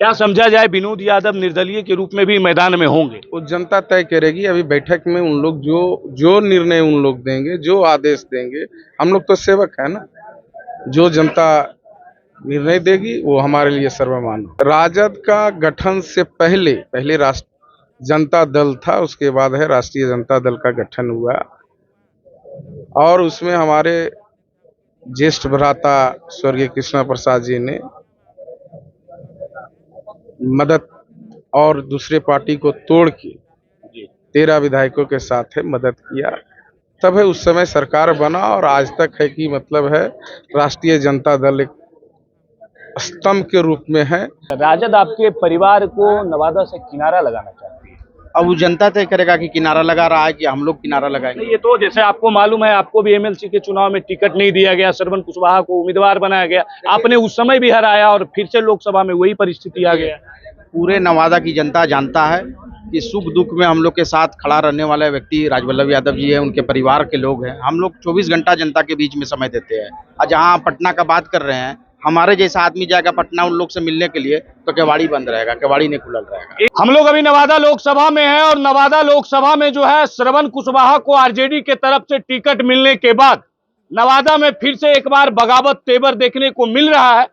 क्या समझा जाए, विनोद यादव निर्दलीय के रूप में भी मैदान में होंगे? वो जनता तय करेगी। अभी बैठक में उन लोग जो जो निर्णय उन लोग देंगे, जो आदेश देंगे, हम लोग तो सेवक है ना। जो जनता निर्णय देगी वो हमारे लिए सर्वमान्य। राजद का गठन से पहले पहले राष्ट्र जनता दल था, उसके बाद है राष्ट्रीय जनता दल का गठन हुआ और उसमें हमारे ज्येष्ठ भ्राता स्वर्गीय कृष्णा प्रसाद जी ने मदद और दूसरे पार्टी को तोड़ के 13 विधायकों के साथ है मदद किया। तब है उस समय सरकार बना और आज तक है कि मतलब है राष्ट्रीय जनता दल एक स्तंभ के रूप में है। राजद आपके परिवार को नवादा से किनारा लगाना चाहती है। अब वो जनता तय करेगा कि किनारा लगा रहा है कि हम लोग किनारा लगाएंगे। ये तो जैसे आपको मालूम है, आपको भी एमएलसी के चुनाव में टिकट नहीं दिया गया, श्रवण कुशवाहा को उम्मीदवार बनाया गया, आपने उस समय भी हराया और फिर से लोकसभा में वही परिस्थिति आ गया। पूरे नवादा की जनता जानता है कि सुख दुख में हम लोग के साथ खड़ा रहने वाले व्यक्ति राजवल्लभ यादव जी है, उनके परिवार के लोग हैं। हम लोग 24 घंटा जनता के बीच में समय देते हैं। और जहाँ पटना का बात कर रहे हैं, हमारे जैसा आदमी जाएगा पटना उन लोग से मिलने के लिए तो केवाड़ी बंद रहेगा, केवाड़ी नहीं खुलल रहेगा। हम लोग अभी नवादा लोकसभा में हैं और नवादा लोकसभा में जो है श्रवण कुशवाहा को आरजेडी के तरफ से टिकट मिलने के बाद नवादा में फिर से एक बार बगावत तेवर देखने को मिल रहा है।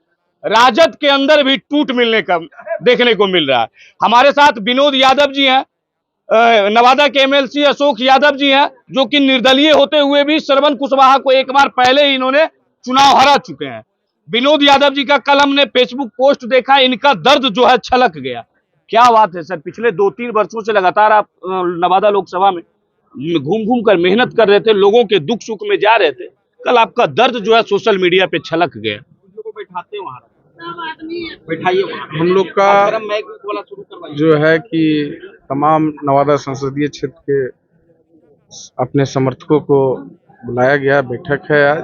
राजद के अंदर भी टूट मिलने का देखने को मिल रहा है। हमारे साथ विनोद यादव जी हैं, नवादा के एमएलसी अशोक यादव जी हैं, जो कि निर्दलीय होते हुए भी श्रवण कुशवाहा को एक बार पहले ही इन्होंने चुनाव हरा चुके हैं। विनोद यादव जी का कल हमने फेसबुक पोस्ट देखा, इनका दर्द जो है छलक गया। क्या बात है सर, पिछले 2-3 वर्षों से लगातार आप नवादा लोकसभा में घूम घूम कर मेहनत कर रहे थे, लोगों के दुख सुख में जा रहे थे, कल आपका दर्द जो है सोशल मीडिया पे छलक गया। बैठाते वहाँ बैठाइए। हम लोग का जो है कि तमाम नवादा संसदीय क्षेत्र के अपने समर्थकों को बुलाया गया, बैठक है आज।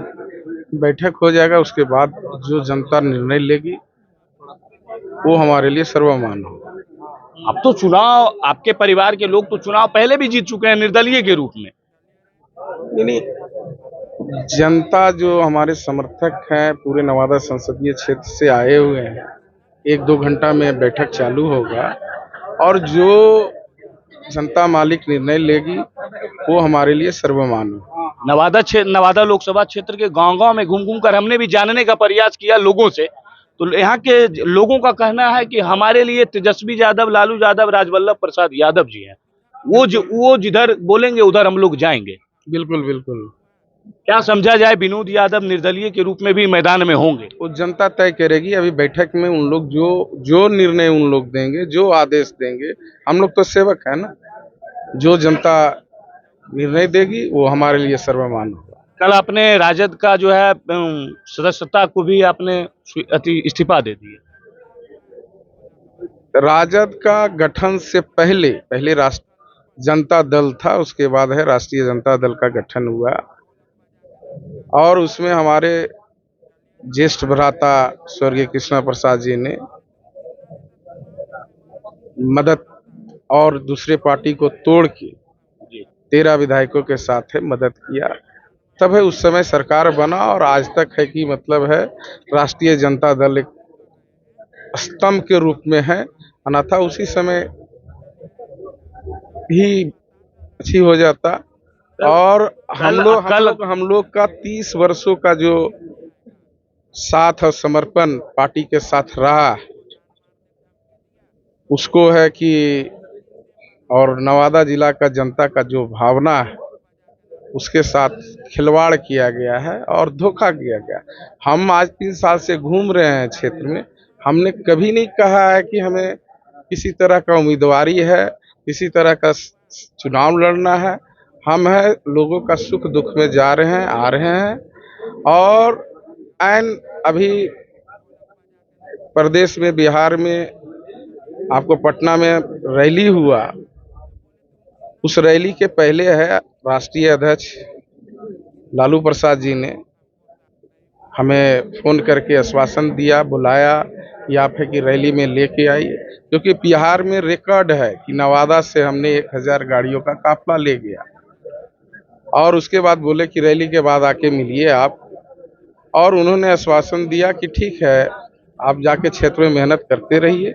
बैठक हो जाएगा, उसके बाद जो जनता निर्णय लेगी वो हमारे लिए सर्वमान्य होगा। अब तो चुनाव, आपके परिवार के लोग तो चुनाव पहले भी जीत चुके हैं निर्दलीय के रूप में। नहीं, जनता जो हमारे समर्थक हैं पूरे नवादा संसदीय क्षेत्र से आए हुए हैं, 1-2 घंटा में बैठक चालू होगा और जो जनता मालिक निर्णय लेगी वो हमारे लिए सर्वमान्य। नवादा लोकसभा क्षेत्र के गांव-गांव में घूम-घूम कर हमने भी जानने का प्रयास किया लोगों से, तो यहाँ के लोगों का कहना है कि हमारे लिए तेजस्वी यादव, लालू यादव, राजवल्लभ प्रसाद यादव जी हैं। वो जिधर बोलेंगे उधर हम लोग जाएंगे। बिल्कुल बिल्कुल। क्या समझा जाए, विनोद यादव निर्दलीय के रूप में भी मैदान में होंगे? वो जनता तय करेगी। अभी बैठक में उन लोग जो जो निर्णय उन लोग देंगे, जो आदेश देंगे, हम लोग तो सेवक है ना। जो जनता निर्णय देगी वो हमारे लिए सर्वमान्य होगा। कल आपने राजद का जो है सदस्यता को भी आपने इस्तीफा दे दिया। राजद का गठन से पहले पहले राष्ट्र जनता दल था, उसके बाद है राष्ट्रीय जनता दल का गठन हुआ और उसमें हमारे ज्येष्ठ भ्राता स्वर्गीय कृष्णा प्रसाद जी ने मदद और दूसरे पार्टी को तोड़ के 13 विधायकों के साथ है मदद किया। तब है उस समय सरकार बना और आज तक है कि मतलब है राष्ट्रीय जनता दल एक स्तंभ के रूप में है। अन्यथा उसी समय ही अच्छी हो जाता। और हम लोग का 30 वर्षों का जो साथ और समर्पण पार्टी के साथ रहा, उसको है कि और नवादा जिला का जनता का जो भावना है उसके साथ खिलवाड़ किया गया है और धोखा किया गया। हम आज 3 साल से घूम रहे हैं क्षेत्र में, हमने कभी नहीं कहा है कि हमें किसी तरह का उम्मीदवारी है, किसी तरह का चुनाव लड़ना है। हम है लोगों का सुख दुख में जा रहे हैं, आ रहे हैं। और अभी प्रदेश में, बिहार में, आपको पटना में रैली हुआ, उस रैली के पहले है राष्ट्रीय अध्यक्ष लालू प्रसाद जी ने हमें फोन करके आश्वासन दिया, बुलाया कि आप है कि रैली में लेके आइए, क्योंकि बिहार में रिकॉर्ड है कि नवादा से हमने 1000 गाड़ियों का काफिला ले गया। और उसके बाद बोले कि रैली के बाद आके मिलिए आप, और उन्होंने आश्वासन दिया कि ठीक है आप जाके क्षेत्र में मेहनत करते रहिए,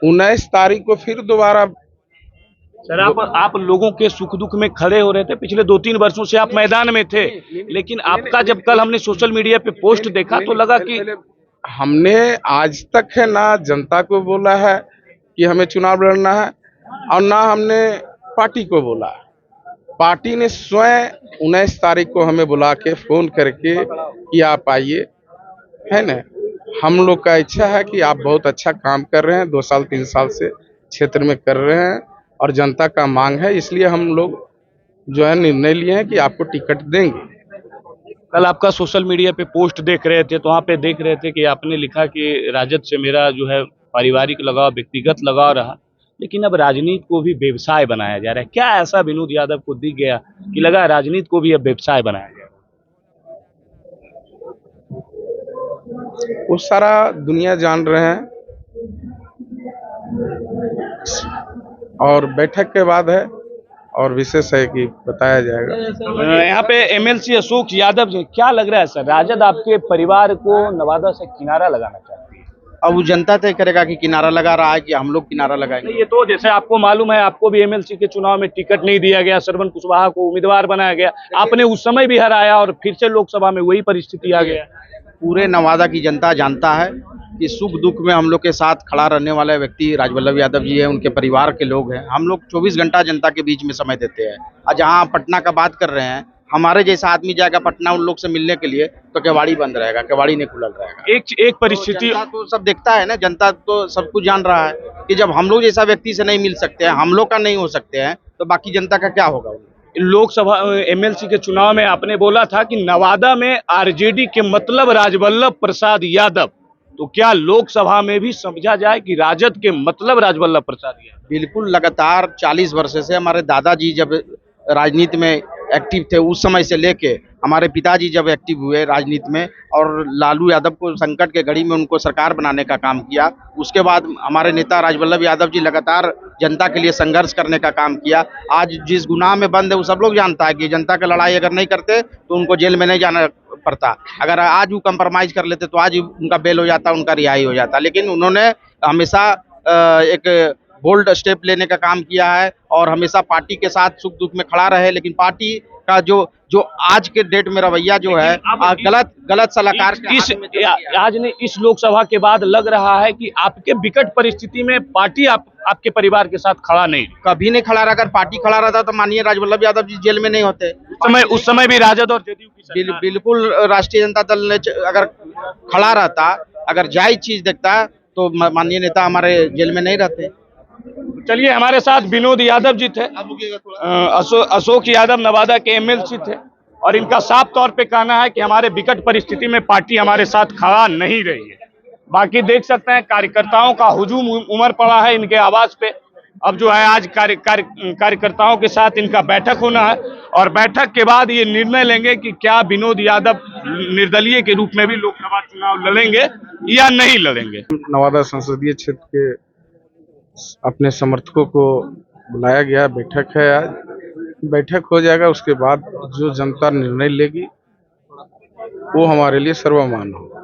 19 तारीख को फिर दोबारा। सर आप लोगों के सुख दुख में खड़े हो रहे थे, पिछले 2-3 वर्षों से आप मैदान में थे, लेकिन आपका जब कल हमने सोशल मीडिया पे पोस्ट देखा तो लगा कि हमने आज तक है ना जनता को बोला है कि हमें चुनाव लड़ना है, और ना हमने पार्टी को बोला। पार्टी ने स्वयं 19 तारीख को हमें बुला के फोन करके कि आप आइए, है ना। हम लोग का इच्छा है कि आप बहुत अच्छा काम कर रहे हैं, 2 साल 3 साल से क्षेत्र में कर रहे हैं और जनता का मांग है, इसलिए हम लोग जो है निर्णय लिए हैं कि आपको टिकट देंगे। कल आपका सोशल मीडिया पे पोस्ट देख रहे थे तो वहाँ पे देख रहे थे कि आपने लिखा कि राजद से मेरा जो है पारिवारिक लगाव, व्यक्तिगत लगाव रहा, लेकिन अब राजनीति को भी व्यवसाय बनाया जा रहा है। क्या ऐसा विनोद यादव को दिख गया कि लगा राजनीति को भी अब व्यवसाय बनाया गया? वो सारा दुनिया जान रहे हैं, और बैठक के बाद है और विशेष है कि बताया जाएगा। यहाँ पे एमएलसी अशोक यादव जी, क्या लग रहा है सर, राजद आपके परिवार को नवादा से किनारा लगाना चाहती है? अब वो जनता तय करेगा कि किनारा लगा रहा है कि हम लोग किनारा लगाएंगे। ये तो जैसे आपको मालूम है, आपको भी एमएलसी के चुनाव में टिकट नहीं दिया गया, श्रवण कुशवाहा को उम्मीदवार बनाया गया, आपने उस समय भी हराया और फिर से लोकसभा में वही परिस्थिति आ गया। पूरे नवादा की जनता जानता है कि सुख दुख में हम लोग के साथ खड़ा रहने वाले व्यक्ति राजवल्लभ यादव जी हैं, उनके परिवार के लोग हैं। हम लोग 24 घंटा जनता के बीच में समय देते हैं। और जहाँ आप पटना का बात कर रहे हैं, हमारे जैसा आदमी जाएगा पटना उन लोग से मिलने के लिए तो केवाड़ी बंद रहेगा, केवाड़ी नहीं खुला रहेगा। एक परिस्थिति तो सब देखता है ना, जनता तो सब कुछ जान रहा है कि जब हम लोग जैसा व्यक्ति से नहीं मिल सकते हैं, हम लोग का नहीं हो सकते हैं, तो बाकी जनता का क्या होगा। लोकसभा एमएलसी के चुनाव में आपने बोला था कि नवादा में आरजेडी के मतलब राजवल्लभ प्रसाद यादव, तो क्या लोकसभा में भी समझा जाए कि राजद के मतलब राजवल्लभ प्रसाद यादव? बिल्कुल, लगातार 40 वर्ष से हमारे दादाजी जब राजनीति में एक्टिव थे, उस समय से लेके हमारे पिताजी जब एक्टिव हुए राजनीति में और लालू यादव को संकट के घड़ी में उनको सरकार बनाने का काम किया, उसके बाद हमारे नेता राजवल्लभ यादव जी लगातार जनता के लिए संघर्ष करने का काम किया। आज जिस गुनाह में बंद है वो सब लोग जानता है कि जनता की लड़ाई अगर नहीं करते तो उनको जेल में नहीं जाना पड़ता। अगर आज वो कंप्रोमाइज कर लेते तो आज उनका बेल हो जाता, उनका रिहाई हो जाता। लेकिन उन्होंने हमेशा एक बोल्ड स्टेप लेने का काम किया है और हमेशा पार्टी के साथ सुख दुख में खड़ा रहे। लेकिन पार्टी का जो आज के डेट में रवैया जो है गलत सलाहकार आज ने इस लोकसभा के बाद लग रहा है कि आपके विकट परिस्थिति में पार्टी आपके परिवार के साथ खड़ा नहीं, कभी नहीं खड़ा रहा। अगर पार्टी खड़ा रहता तो माननीय राजवल्लभ यादव जी जेल में नहीं होते। उस समय भी राजद और जेडीयू की बिल्कुल राष्ट्रीय जनता दल ने अगर खड़ा रहता, अगर जायज चीज देखता तो माननीय नेता हमारे जेल में नहीं रहते। चलिए, हमारे साथ विनोद यादव जी थे, अशोक यादव नवादा के एमएलसी थे, और इनका साफ तौर पे कहना है कि हमारे विकट परिस्थिति में पार्टी हमारे साथ खड़ा नहीं रही है। बाकी देख सकते हैं कार्यकर्ताओं का हुजूम उमड़ पड़ा है इनके आवास पे। अब जो है आज कार्यकर्ताओं के साथ इनका बैठक होना है और बैठक के बाद ये निर्णय लेंगे कि क्या विनोद यादव निर्दलीय के रूप में भी लोकसभा चुनाव लड़ेंगे या नहीं लड़ेंगे। नवादा संसदीय क्षेत्र के अपने समर्थकों को बुलाया गया, बैठक है आज, बैठक हो जाएगा, उसके बाद जो जनता निर्णय लेगी वो हमारे लिए सर्वमान्य होगा।